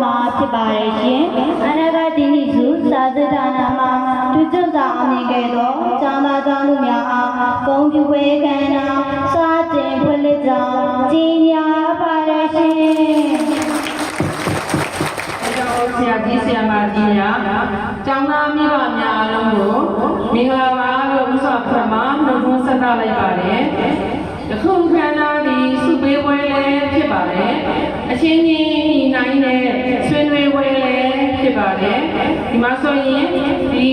မှာဖြစ်ပါတယ်ရှင်အနာဂတ်ဒီနေ့စုစာသဌာနမှာသူကျုပ်သာအမြင်ခဲ့သောကျောင်းသားကျောင်းသူများအားဂုဏ်ပြုဝေကဏ္ဍစွာတင်ဖွင့်လှစ်ကြောင်းကြီးညာပါတယ်ရှင်ဆရာကြီးဆရာမကြီးများကျောင်းသားမိဘများအားလုံးကိုမင်္ဂလာပါလို့ဥစွာပထမနှုတ်ခွန်းဆက်သလိုက်ပါတယ်။ယခုခန္ဓာဒီစုပေးပွဲလည်းဖြစ်ပါတယ်။အချင်းချင်းနိုင်တဲ့ဆွေးနွေးပွဲလည်းဖြစ်ပါတယ်။ဒီမှာဆိုရင်ဒီ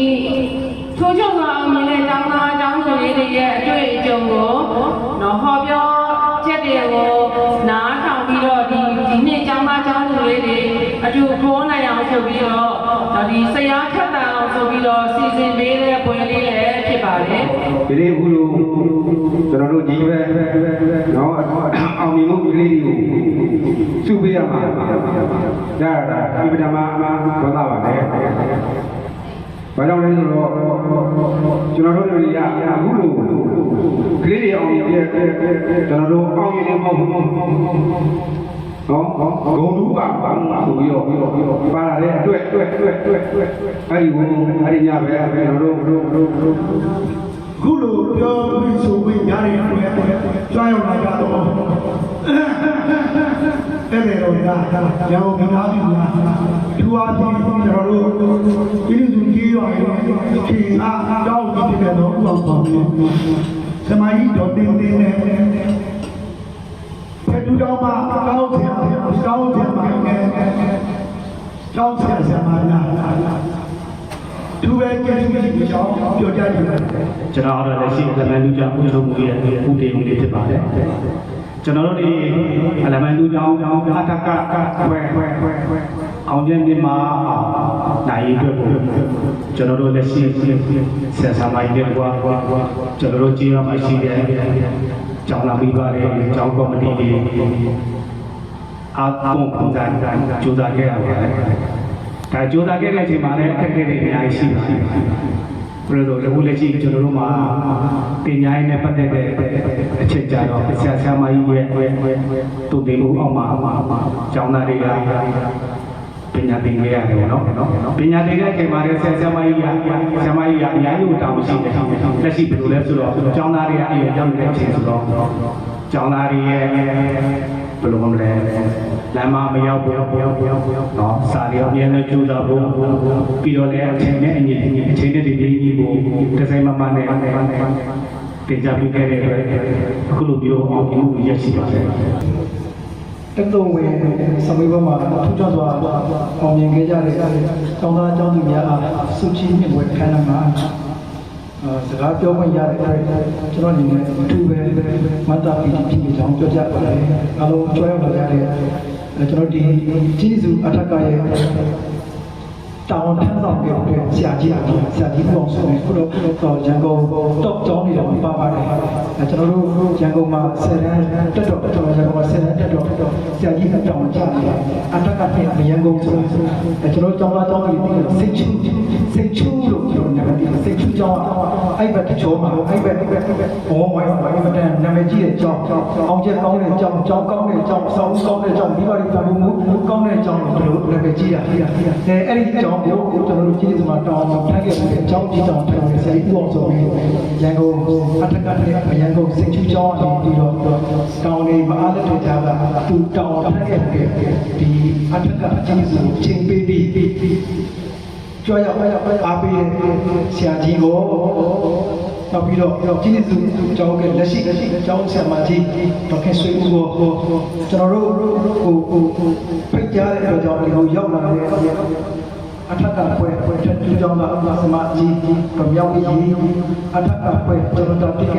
ထိုးချုပ်သောအောင်မြင်တဲ့ကျောင်းသားကျောင်းသူလေးတွေရဲ့အတွေ့အကြုံကိုဟောပြောချက်တွေကိုနားထောင်ပြီးတော့ဒီနေ့ကျောင်းသားကျောင်းသူလေးတွေအတူခိုးနိုင်အောင်ဆိုပြီးတော့ဒီဆရာထက်တန်အောင်ဆိုပြီးတော့စီစဉ်ပေးတဲ့ပွဲလေးလည်းဖြစ်ပါတယ်ဒီနေ့အခုလိုကျွန်တော်တို့ဒီပဲနော်အောင်မြင်မှုကလေးတွေကိုစုပေးရမှာဒါဒီပဒမဒေါသပါလေဘာကြောင့်လဲဆိုတော့ကျွန်တော်တို့တွေကအခုလိုကလေးတွေအောင်မြင်တဲ့ကျွန်တော်တို့အောင်မြင်နေမဟုတ်ဘူးနော်ဂုံတူးပါဆိုပြီးတော့ပါလာတဲ့အတွက်အဲ့ဒီညပဲကျွန်တော်တို့ခုလိုပြောပြီးဆိုပြီးညားရတဲ့အတွက်ကြွားရောက်လာကြတော့အဲ့ဒီတော့ညာရောင်များပြီလားသူအားဖြင့်ကျွန်တော်တို့ဒီလိုသူကြီးရောခင်အားတောင်းပြီးတဲ့တော့ဥအောင်ဆောင်ပြီးစမိုင်းတော်တင်းတင်းနဲ့တူတော်မှာကောင်းချင်ပါနဲ့ကောင်းချင်ပါလားသူပဲကြည့်ပြီးကြောင်းပြောကြတယ်ကျွန်တော်တို့လည်းရှိအလမန်လူကြောင့်ဥထုံမှုရဲ့ဥတည်မှုလေးဖြစ်ပါတယ်ကျွန်တော်တို့ဒီအလမန်လူကြောင့်အထက်ကခွဲအောင်ကျင်းဒီမှာနိုင်ရအတွက်ကျွန်တော်တို့လက်ရှိဆက်ဆံမိုင်းတဲ့ကွာကျွန်တော်တို့ကြည့်ရမှရှိတယ်ကျောင်းလာပြီးပါတယ်ကျောင်းကော်မတီတွေအားပုံပုံစံကြိုးစားခဲ့ရပါတယ်ဒါကြိုးစားခဲ့တဲ့အချိန်မှာလည်းအခက်အခဲတွေအများကြီးရှိပါတယ်ဘယ်လိုလဲအခုလက်ရှိကျွန်တော်တို့မှာပညာရေးနဲ့ပတ်သက်တဲ့အချက်ကြတော့ဆရာဆရာမကြီးရဲ့တူတည်မှုအောက်မှာကျောင်းသားတွေကပညာသင်ခဲ့ရတယ်ပေါ့နော်ပညာသင်တဲ့အချိန်မှာလည်းဆရာဆရာမကြီးကအများကြီးတောင်းရှိတယ်လက်ရှိဘယ်လိုလဲဆိုတော့ကျောင်းသားတွေကအရင်ကျောင်းနေတဲ့အချိန်ဆိုတော့ကျောင်းသားတွေရဲ့ဘယ်လိုမှမလဲလမ်းမရောက်နော်စာရီအမြဲတမ်းကြိုးစားဖို့ပြီးတော့လည်းအချိန်နဲ့အညီအချိန်နဲ့ဒီဒီကိုတစ်စိမ့်မမှန်နဲ့တင်ကြပြီးခဲ့တဲ့အတွက်အခုလိုမျိုးအောင်မြင်မှုရရှိပါတယ်တက္ကသိုလ်ဝင်စမေးဘက်မှာထူးခြားစွာအောင်မြင်ခဲ့ကြတဲ့ကျောင်းသားကျောင်းသူများအားစုချီးမြှင့်ပွဲခမ်းနားမှာစကားပြောခွင့်ရတဲ့အတွက်ကျွန်တော်အနေနဲ့အထူးပဲမတ်တာပီတီဖြစ်ကြောင်းပြောကြပါတယ်အားလုံးကြွရောက်လာကြတဲ့ကျွန်တော်ဒီကျေးဇူးအထက်ကရဲ့တောင်းထမ်းဆောင်ခဲ့တဲ့ဆရာကြီးပေါ့ဆိုရင်ခုတော့ရန်ကုန်တော့ကျောင်းနေတော့ပါပါတယ်ကျွန်တော်တို့ရန်ကုန်မှာ10တန်းတက်တော့ရန်ကုန်မှာ10တန်းတက်တော့ဆရာကြီးကတောင်းကြတယ်အထက်ကပြင်ရန်ကုန်ဆိုကျွန်တော်ကျောင်းသားကျောင်းသူတွေစိတ်ချလို့ပြောနေတာစိတ်ချကျောင်းအဲ့ဘက်တချို့မှာအဲ့ဘက်ဘောဝိုင်းမတန်နာမည်ကြီးတဲ့ကျောင်းအောင်ချက်ကောင်းတဲ့ကျောင်းကောင်းတဲ့ကျောင်းဆောင်းကောင်းတဲ့ကျောင်းမိဘတွေပြန်မှုကောင်းတဲ့ကျောင်းတို့နာမည်ကြီးတာအဲ့ဒီကျောင်းကိုကျွန်တော်တို့ကျေးဇူးမှာတောင်းထားခဲ့တဲ့အကြောင်းကြီးတောင်းထားတဲ့ဆရာကြီးပေါ့ဆိုပြီးရန်ကုန်အထက်ကရန်ကုန်စိတ်ချကျောင်းအနေပြီးတော့တောင်းနေမအားတဲ့ကြတာသူတောင်းထားခဲ့တဲ့ဒီအထက်ကကျေးဇူးချိန်ပေးပြီးကြွရောက်အားပေးတဲ့ဆရာကြီးကိုနောက်ပြီးတော့ကျေးဇူးကျောင်းကလက်ရှိကျောင်းဆရာမကြီးဒေါက်တာဆွေဦးကိုကျွန်တော်တို့ဖိတ်ကြားတဲ့အတွက်ကြောင့်ဒီကိုရောက်လာတဲ့အထက်ကပွဲတူကြောင့်ကဆမကြီးကမြောက်ကြီးအထက်ကပွဲကျွန်တော်တိက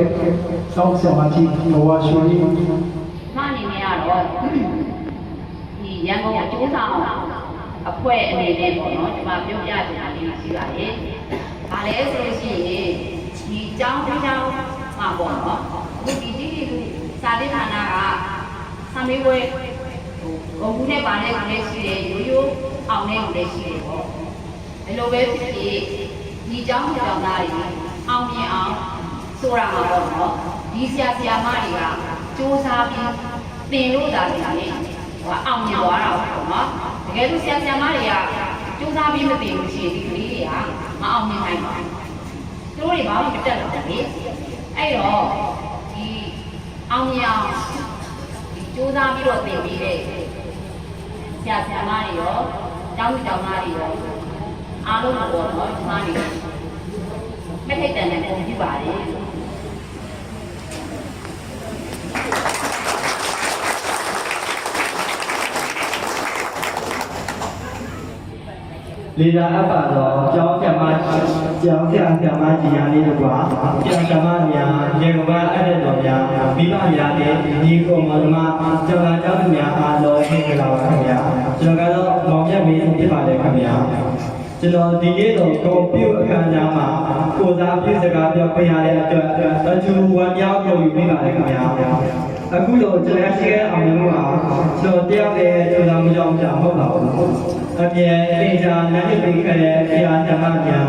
စောင်းဆမကြီးဘဝရွှေမှအနေနဲ့ကတော့ဒီရန်ကုန်အကျိုးဆောင်အဖွဲ့အနေနဲ့ပေါ့နော်ဒီမှာပြောပြချင်တာလေးရှိပါတယ်။ဒါလည်းဆိုလို့ရှိရင်ဒီကျောင်းမှာပေါ့နော်ဒီစာတိဌာနကဆံမေးပွဲဟိုဘူးနဲ့ပါတဲ့ကလေးရှိတယ်ရိုးအောင်တဲ့ကလေးရှိတယ်ပေါ့။ဒီလိုပဲဖြစ်ဖြစ်ဒီကျောင်းသားတွေအောင်မြင်အောင်ဆိုတာမှာပေါ့နော်ဒီဆရာမတွေကစူးစမ်းပြီးသင်လို့တာတွေအောင်မြင်သွားတာပေါ့နော် တကယ်လို့ဆရာမတွေကစူးစမ်းပြီးမသိလို့ရှိရင်ဒီကလေးတွေကမအောင်မြင်နိုင်ပါဘူးသူတို့တွေဘာမှမတက်တော့ဘူးအဲ့တော့ဒီအောင်မြင်အောင်ဒီစူးစမ်းပြီးတော့သင်ပြီးတဲ့ဆရာမတွေရောကျောင်းသားတွေရောအားလုံးကတော့ဒီမှာနေမထိတ်တန်တဲ့ပုံပြပါတယ် လေသာအပ်ပါတော့ကျောင်းဆရာမကြီးများလေးတို့ကဆရာမများရေကဘာအဲ့တဲ့တော်များမိဘများနဲ့ဒီကုံမောင်မကျောင်းသားကျောင်းသူများအားလုံးဟိတ်ကြပါပါခင်ဗျာကျွန်တော်ကတော့မောင်မြတ်မင်းဖြစ်ပါတယ်ခင်ဗျာကျွန်တော်ဒီနေ့တော့ကွန်ပျူတာအခမ်းအနားမှာကိုစားပြစကားပြောပြရတဲ့အတွက်အထူးဝမ်းမြောက်ပြုမိပါတယ်ခင်ဗျာအခုတော့ကျွန်တော်ရှိခဲ့အောင်လို့ပါကျွန်တော်တယောက်တည်းကျွန်တော်မကြောက်ကြမဟုတ်ပါဘူးအပြင်အိမ်သာလက်ရပေးခဲ့တဲ့ဆရာဓမ္မများ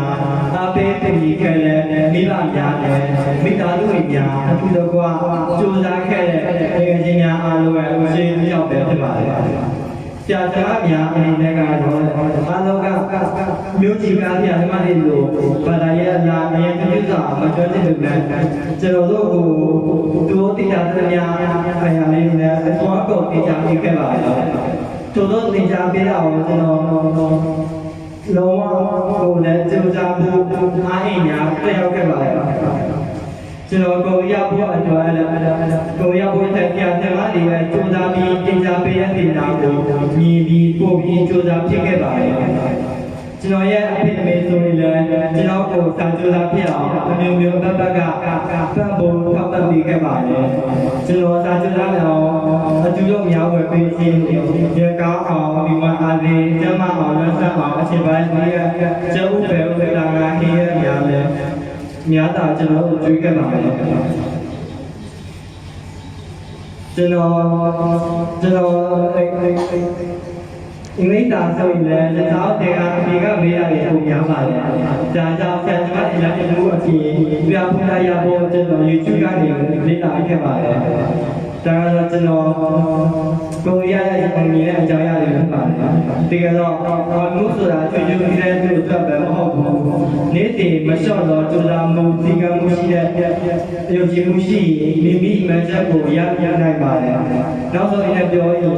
အပေးပေးခဲ့တဲ့မိဘများနဲ့မိသားစုဝင်များအထူးတော့ကစူးစမ်းခဲ့တဲ့ငယ်ချင်းများအားလုံးရဲ့အရှင်မြောက်ပဲဖြစ်ပါတယ်ဆရာဓမ္မများအနေနဲ့ကတော့အားလုံးကမြို့ကြီးကားဆရာဓမ္မတွေလို့ဘာသာရေးအများအရင်ကပြုစာမကျွမ်းတဲ့လူတွေကျွန်တော်တို့ကိုတို့တရားတရားအရာလေးနဲ့အသွားကုန်တရားပြခဲ့ပါတယ်တို့တို့သင်ကြားပေးအောင်ကျွန်တော်လုံးဝကိုယ်နဲ့ကြိုးစားမှုအားအင်ညာတက်ရောက်ခဲ့ပါတယ်ကျွန်တော်ကိုရဖို့အတွက်ကိုရဖို့တဲ့ပြန်တယ်မှာဒီပဲကြိုးစားပြီးသင်ကြားပေးတဲ့တင်တာကိုမြည်ပြီးပို့ပြီးကြိုးစားဖြစ်ခဲ့ပါတယ်ကျွန်တော်ရဲ့အဖေအမေဆိုရင်လည်းကျွန်တော်ကိုစာကြိုးစားဖြစ်အောင်အမျိုးမျိုးဘက်ကပံ့ပိုးထောက်ပံ့ပေးခဲ့ပါတယ်ကျွန်တော်စာကြိုးစားအောင်အတူတူများဝယ်ပေးခြင်းရေကောင်းအောင်ဒီမှာအားလေးကျမအောင်လက်ဆက်အောင်အချိန်ပိုင်းကြီးကျုပ်ပဲဥပဒေလာဟင်းရများလဲများတာကျွန်တော်တို့ကြွေးခဲ့ပါတယ်ကျွန်တော်အင်္ဂလိပ်သားဆိုရင်လည်းလက်ထောက်တဲ့အမေကမေးရတယ်ပုံများပါတယ်။ဒါကြောင့်ဆရာမအလက်တူအပြင်ပြပူလာရဖို့ကျွန်တော် YouTube ကနေလေ့လာခဲ့ပါတယ်။ဒါကတော့ကျွန်တော်ကိုရရဲ့ပုံမြင်တဲ့အကြောင်းအရာတွေဖြစ်ပါတယ်။တကယ်တော့ဘာလို့ဆိုတာချွေချွေနေတဲ့သူအတွက်ပဲမဟုတ်ဘူး။နေ့စဉ်မလျှော့တော့ကြိုးစားမှုသင်္ကန်းမှုရှိတဲ့အယုံကြည်မှုရှိမိမိမှန်ချက်ကိုရနိုင်ပါတယ်။နောက်ဆုံးအနေနဲ့ပြောရင်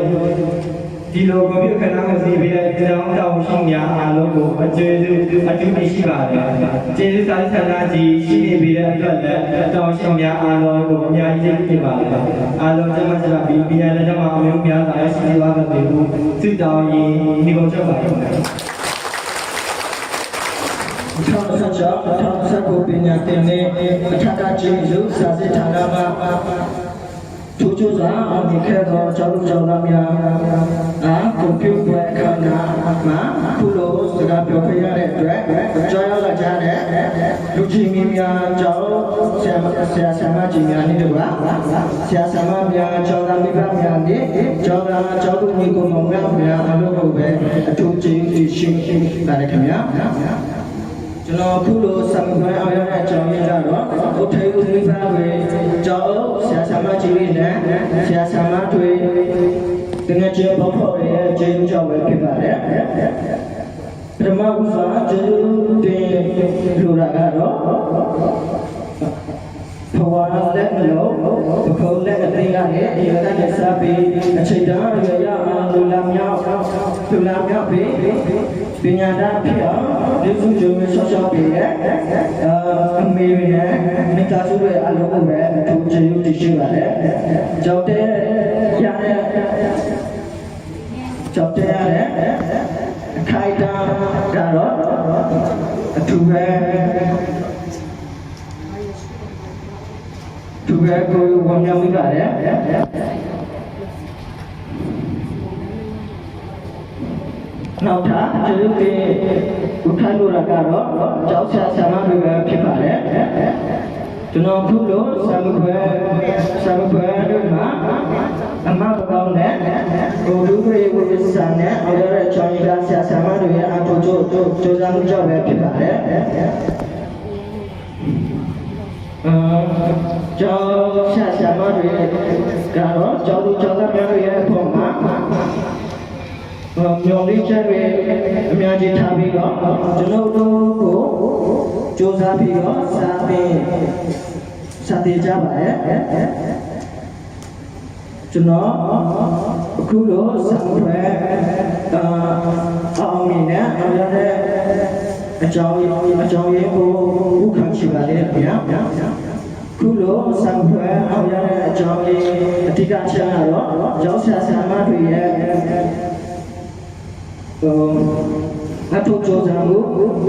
ဒီလိုကွန်ပျူတာခဏမစီပြီးတဲ့ကျောင်းတော်ရှိများအားလုံးကိုအကျဉ်းစုအကျဉ်းရှိပါတယ်။ကျေးဇူးဆိုင်ဆန္ဒကြီးရှိနေပြီးတဲ့အတွက်လည်းတော်ရှိများအားလုံးကိုအများကြီးကျေးဇူးတင်ပါတယ်။အားလုံးကျမကျမပြီးပြည်နယ်လက်ထက်မှာအမျိုးများစွာရှိနေပါမယ်လို့ဆုတောင်းရင်းဒီကုန်းချက်ပါခင်ဗျာ။2019ပညာသင်တဲ့အထက်ကကျေးဇူးစာစစ်ဌာနမှာသူကျိုးစားအောင်ဒီခဲ့တော့ကျောင်းသားများကွန်ပျူတာခန္ဓာမှာခုလိုစကားပြောပြရတဲ့အတွက်ကြောက်ရလာကြတဲ့လူကြီးများကျောင်းဆရာဆရာမကြီးများနေတော့ဆရာဆရာမများကျောင်းသားမိဘများနေကျောင်းသားကျောင်းသူညီကိုမောင်များအလုပ်လုပ်ပဲအထူးကျေးဇူးရှင်ပါတယ်ခင်ဗျာကျွန်တော်ခုလိုဆံခွဲအောင်ရတဲ့အကြောင်းရင်းကတော့ဥထေဥသိပါပဲကျောင်းဆရာဆရာမကြီးတွေနဲ့ဆရာဆရာမတွေတကယ်ကျေဘောဖို့ရဲ့ကျေးဇူးကြောင့်ပဲဖြစ်ပါတယ်ပထမဦးစွာကျေးဇူးတင်လူရာကတော့ဘဝလက်မလို့ဘုံလက်အသိရတဲ့ဒီကနေ့စားပြီးအချိန်တန်းရရအောင်လူလာမြောက်ပြီးပညာတတ်ဖြစ်အောင်ဒီစုကြုံဆော့ဆော့ပြီးအမေနဲ့မိသားစုရဲ့အလုပ်ကိုပဲအထူးကျေးဇူးတင်ရှိပါတယ်ကြောက်တဲ့ရတဲ့အခိုက်အတန့်ကတော့အထူးပဲသူကကိုဝမ်းမြောက်မိပါတယ်နောက်ထပ်ကျေးဇူးတင်ဥထိုင်လိုရကတော့ကျောင်းဆရာဆရာမတွေပဲဖြစ်ပါတယ်ကျွန်တော်ခုလိုဆရာမခွဲတို့မှာအမဘကောင်းနဲ့ကိုလူတွေဝိသစံနဲ့အော်ရတဲ့ချောင်းရည်ကဆရာဆရာမတွေရဲ့အထောက်ကြိုးစားမှုကြောင့်ပဲဖြစ်ပါတယ်ကျောင်းဆရာဆရာမတွေကတော့ကျောင်းသူကျောင်းသားများရဲ့အဖို့မှာ မျော်လင့်ချက်တွေအများကြီးထားပြီးတော့ကျွန်တော်တို့ကိုစူးစမ်းပြီးတော့စာသင်ကြပါရဲ့ကျွန်တော်အခုလိုစာပွဲအောင်မြင်တဲ့အကြောင်းရင်းကိုဥခံရှိပါလေဗျာခုလိုစာပွဲအောင်ရတဲ့အကြောင်းရင်းအဓိကအချက်ကတော့ကျောင်းဆရာဆရာမတွေရဲ့အထုကြိုးစားမှု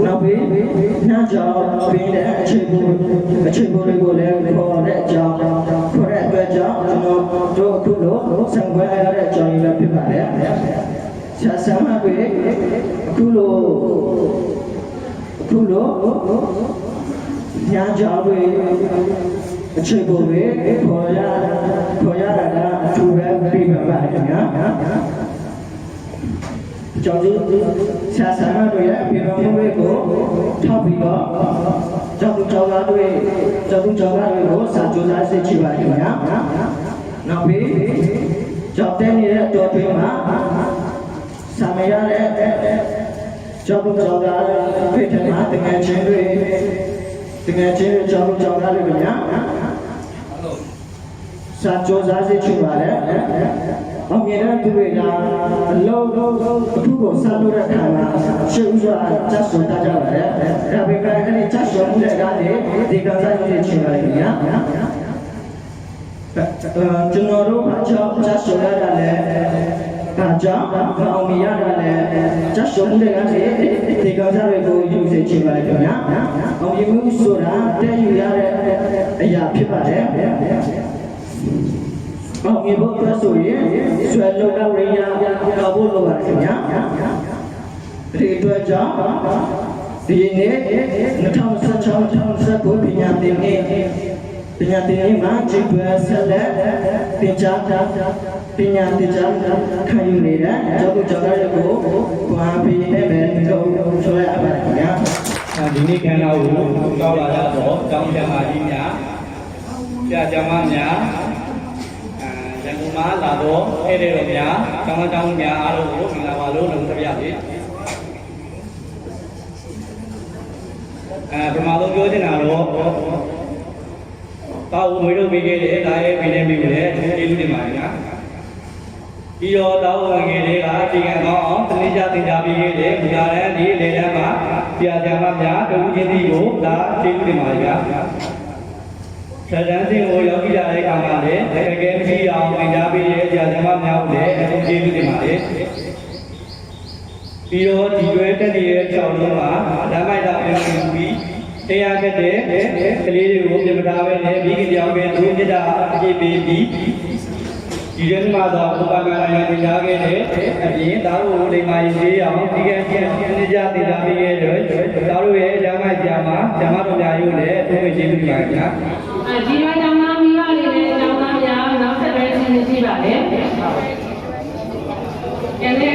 နောက်ပြီးနှာကြောင်ပြီးတဲ့အချိန်တွေကိုလည်းခေါ်တဲ့အကြောင်းခေါ်တဲ့အတွက်ကြောင့်ကျွန်တော်တို့အခုလိုဆံပွဲရတဲ့အကြောင်းရင်းဖြစ်ပါတယ်ဆရာဆရာမတွေအခုလိုညကြောင်တွေအချိန်တွေခေါ်ရတာကအထူးပဲပြီးပါပါခင်ဗျာကျောင်းဆရာဆရာမတွေရဲ့အပြင်တော်မှုတွေကိုထောက်ပြီးတော့ကျောင်းသားတွေကိုစာကြိုးစားစစ်ချပါခင်ဗျာနောက်ပြီးကျောင်းတက်နေတဲ့တော်တွင်မှာစာမရတဲ့ကျောင်းသားတွေထမှာတကယ်ချင်းတွေကျောင်းသားတွေဗျာစာကြိုးစားစစ်ချပါလေအောင်မြင်တဲ့သူတွေကအလုံးအခုကိုစားလို့တဲ့ခါမှာရှေ့ဥစွာကျဆိုတတ်ကြပါတယ်။ဒါပေမဲ့အဲ့ဒီကျဆိုမှုတဲ့ကနေဒီကစားရေးချင်ပါလိမ့်မယ်။ကျွန်တော်တို့အကြောင်းကျဆိုရတာလည်းဒါကြောင့်အောင်မြင်ရတာလည်းကျဆိုမှုတဲ့ကနေဒီကစားတွေကိုယူစေချင်ပါလိမ့်မယ်။အောင်မြင်မှုဆိုတာတည်ယူရတဲ့အရာဖြစ်ပါတယ်။အောင်မြင်ဖို့အတွက်ဆိုရင်ဆွဲလုံလောက်ရရဖို့လိုပါတယ်ခင်ဗျာဒီအတွက်ကြောင့်ဒီနေ့2016-2019ပညာသင်နှစ်မှာကျင်းပဆက်လက်ပညာသင်ကြားခံယူနေတဲ့ကျောင်းတွေကိုဘာပြီးနေပဲလို့ဆိုရပါတယ်ခင်ဗျာ ဒီနေ့ခန္ဓာကိုတောက်လာတော့တောင်းကြပါကြီးများကြာမများရန်ကုန်မှာလာတော့အဲ့ဒီတော့များတောင်းများအားလုံးကိုမင်္ဂလာပါလို့လုပ်ပြပါစေပထမဆုံးပြောချင်တာတော့တောင်းဝေလို့ပြီးခဲ့တဲ့ဒါရဲ့ပြည်နေပြီလေဒီလူတွေမှာညာပြီးတော့တောင်းဝင်ခဲ့တဲ့ကဒီကံကောင်းအောင်တနည်းကြသင်ကြားပြီးခဲ့တဲ့ဒီကရန်ဒီလေတန်းမှာပြာမများတူချင်းစီကိုဒါဒီလူတွေမှာညာဆရာတန်းစင်ကိုရောက်ကြည့်တဲ့အခါမှာလည်းတကယ်မရှိအောင်သင်ကြားပေးတဲ့ဆရာမများကိုလည်းအထူးကျေးဇူးတင်ပါတယ်ပြီးတော့ဒီရွယ်တက်နေတဲ့ကြောင်လုံးမှာဓမ္မိုက်တာပြန်ပြီးတရားခဲ့တဲ့ကလေးတွေကိုပြမထားပဲနဲ့မိခင်ကြောင့်ပဲသူမြတ်တာအကြည့်ပေးပြီးဒီရက်မှာတော့ဥပမာနိုင်ငံသင်ကြားခဲ့တဲ့အပြင်ဒါတို့လိမ္မာရေးသေးအောင်ဒီကံကျန်နေကြသင်ကြားပေးခဲ့တဲ့ဒါတို့ရဲ့ဓမ္မိုက်ကြာမှာဓမ္မတော်များရုပ်လည်းအထူးကျေးဇူးတင်ပါတယ်ခင်ဗျာ ဒီမှာကျောင်းသားမိဘတွေနဲ့ကျောင်းသားများနောက်ဆက်တွဲဆင်းနေကြပါလေ။ကျန်တဲ့